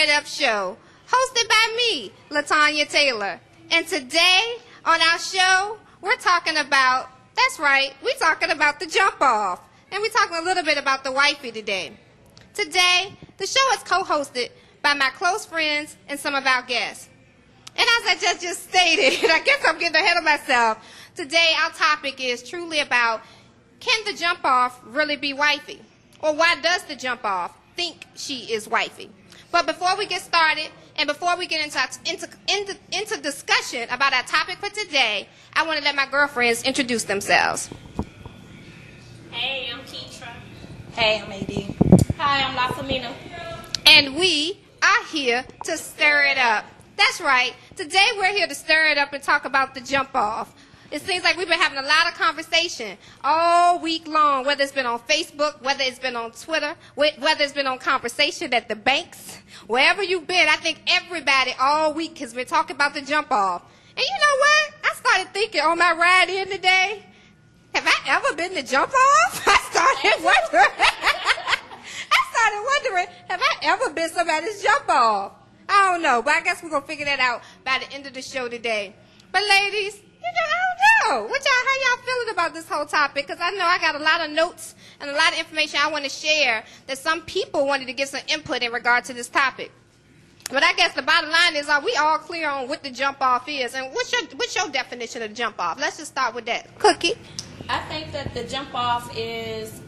It Up show, hosted by me, LaTanya Taylor. And today on our show, we're talking about, that's right, we're talking about the jump off. And we're talking a little bit about the wifey today. Today, the show is co-hosted by my close friends and some of our guests. And as I just stated, I guess I'm getting ahead of myself. Today, our topic is truly about, can the jump off really be wifey? Or why does the jump off think she is wifey? But before we get started, and before we get into discussion about our topic for today, I want to let my girlfriends introduce themselves. Hey, I'm Keitra. Hey, I'm AD. Hi, I'm LaFamina. And we are here to stir it up. That's right. Today we're here to stir it up and talk about the jump off. It seems like we've been having a lot of conversation all week long, whether it's been on Facebook, whether it's been on Twitter, whether it's been on conversation at the banks, wherever you've been. I think everybody all week has been talking about the jump off. And you know what? I started thinking on my ride in today, have I ever been to jump off? I started wondering, have I ever been somebody's jump off? I don't know, but I guess we're going to figure that out by the end of the show today. But ladies, I don't know. How y'all feeling about this whole topic? Because I know I got a lot of notes and a lot of information I want to share that some people wanted to give some input in regard to this topic. But I guess the bottom line is, are we all clear on what the jump off is? And what's your definition of jump off? Let's just start with that. Cookie? I think that the jump off is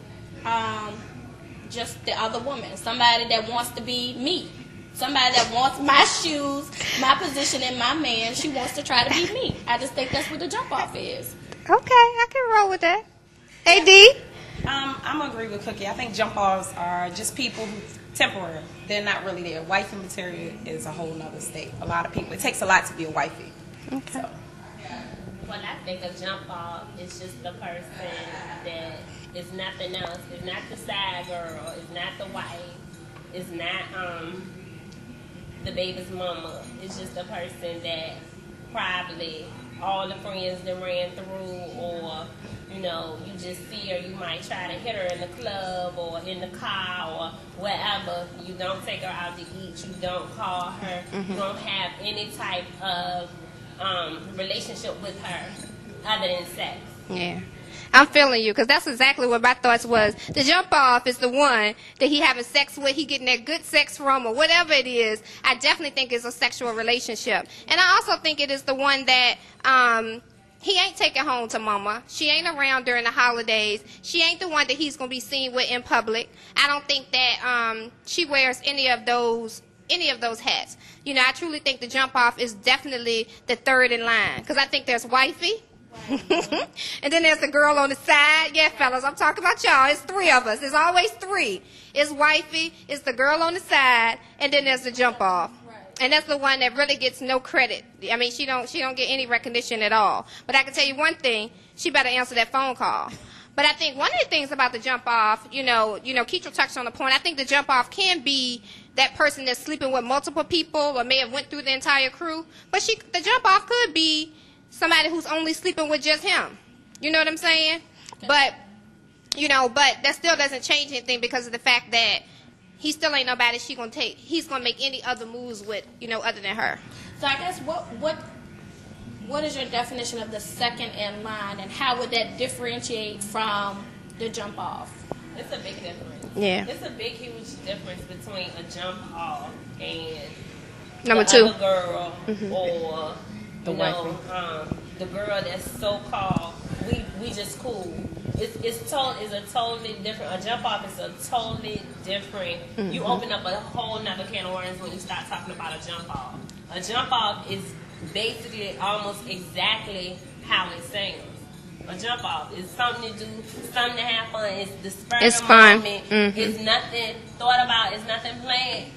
just the other woman. Somebody that wants to be me. Somebody that wants my shoes, my position, and my man. She wants to try to be me. I just think that's what the jump off is. Okay, I can roll with that. AD? I'm going to agree with Cookie. I think jump offs are just people who temporary. They're not really there. Wifey material is a whole nother state. A lot of people. It takes a lot to be a wifey. Okay. So. When I think of jump off, it's just the person that is nothing else. It's not the side girl. It's not the wife. It's not the baby's mama. It's just a person that probably all the friends that ran through, or you know, you just see her. You might try to hit her in the club or in the car or wherever. You don't take her out to eat. You don't call her. You don't have any type of relationship with her other than sex. Yeah. I'm feeling you, because that's exactly what my thoughts was. The jump off is the one that he having sex with, he getting that good sex from, or whatever it is. I definitely think it's a sexual relationship. And I also think it is the one that he ain't taking home to mama. She ain't around during the holidays. She ain't the one that he's going to be seen with in public. I don't think that she wears any of those hats. You know, I truly think the jump off is definitely the third in line, because I think there's wifey. And then there's the girl on the side. Yeah, fellas, I'm talking about y'all. It's three of us. There's always three. It's wifey, it's the girl on the side, and then there's the jump off. And that's the one that really gets no credit. I mean, she don't get any recognition at all. But I can tell you one thing, she better answer that phone call. But I think one of the things about the jump off, you know, Keitra touched on the point. I think the jump off can be that person that's sleeping with multiple people or may have went through the entire crew. But the jump off could be somebody who's only sleeping with just him. You know what I'm saying? But that still doesn't change anything, because of the fact that he still ain't nobody he's gonna make any other moves with, other than her. So I guess what is your definition of the second in line, and how would that differentiate from the jump off? It's a big difference. Yeah. It's a big, huge difference between a jump off and Number the two. other girl, or The the girl that's so called we just cool. It's a totally different. A jump off is a totally different. You open up a whole nother can of worms when you start talking about a jump off. A jump off is basically almost exactly how it sounds. A jump off is something to do, something to have fun. It's the spur of the moment. It's nothing thought about. It's nothing planned.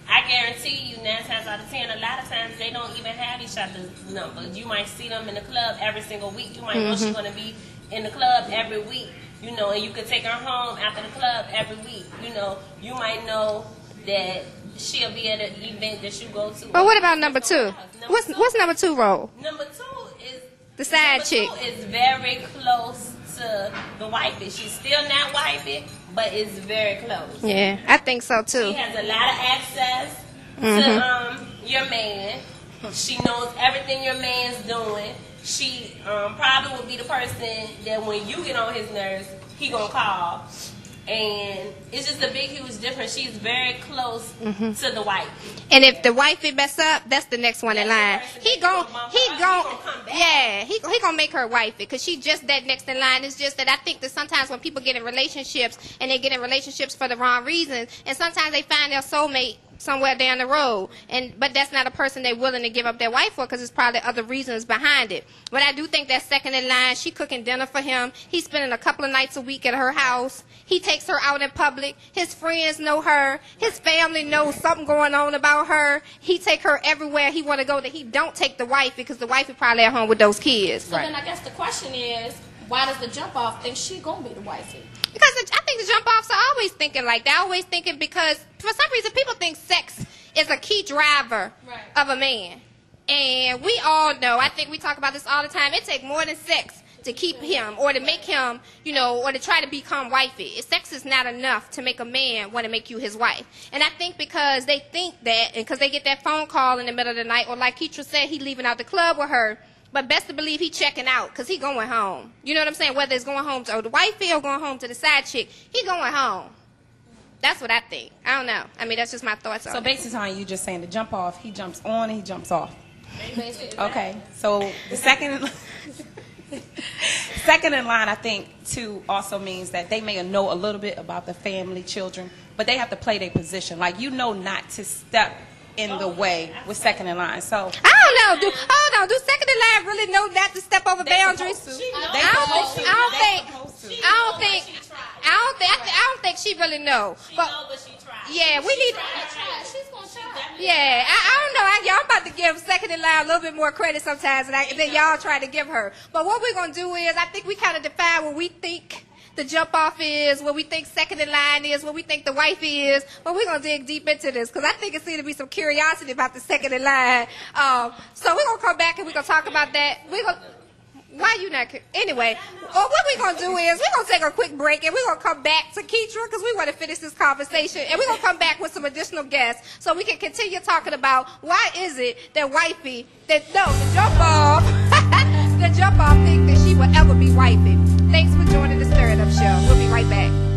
I guarantee you, 9 times out of 10, a lot of times they don't even have each other's numbers. You might see them in the club every single week. You might know she's going to be in the club every week, and you could take her home after the club every week. You might know that she'll be at an event that you go to. But what about number two? What's number two role? Number two is the side chick. Number 2 is very close to the wifey. She's still not wifey, but it's very close. Yeah, I think so too. She has a lot of access. to your man. She knows everything your man's doing. She probably would be the person that when you get on his nerves, he gonna call. And it's just a big, huge difference. She's very close to the wife. And if the wifey mess up, that's the next one in line. He gonna make her wifey because she just that next in line. It's just that I think that sometimes when people get in relationships and they get in relationships for the wrong reasons, and sometimes they find their soulmate somewhere down the road, but that's not a person they're willing to give up their wife for because there's probably other reasons behind it. But I do think that second in line, she cooking dinner for him. He's spending a couple of nights a week at her house. He takes her out in public. His friends know her. His family knows something going on about her. He take her everywhere he want to go that he don't take the wife because the wife is probably at home with those kids. So then I guess the question is, why does the jump off think she gonna be the wifey? Because I think the jump offs are always thinking like that. Always thinking because for some reason people think sex is a key driver of a man. And we all know, I think we talk about this all the time, it takes more than sex to keep him or to make him, or to try to become wifey. Sex is not enough to make a man want to make you his wife. And I think because they think that, and because they get that phone call in the middle of the night, or like Keitra said, he leaving out the club with her, but best to believe he checking out because he going home. You know what I'm saying? Whether it's going home to the wifey or going home to the side chick, he going home. That's what I think. I don't know. I mean, that's just my thoughts on it. So based on you just saying the jump off, he jumps on and he jumps off. Okay. So the second in line, I think, too, also means that they may know a little bit about the family, children, but they have to play their position. Like, not to step in the way with second in line. So I don't know. Do second in line really know not to step over boundaries? I don't think she really know. But yeah, we need. She's gonna try. Yeah, I don't know. Y'all about to give second in line a little bit more credit sometimes than y'all try to give her. But what we're gonna do is, I think we kind of define what we think the jump off is, what we think second in line is, what we think the wifey is. But we're gonna dig deep into this because I think it seems to be some curiosity about the second in line. So we're gonna come back and we're gonna talk about that. Why you not? Anyway, what we're going to do is we're going to take a quick break and we're going to come back to Keitra because we want to finish this conversation. And we're going to come back with some additional guests so we can continue talking about why is it that wifey, the jump off think that she will ever be wifey. Thanks for joining the Stir It Up Show. We'll be right back.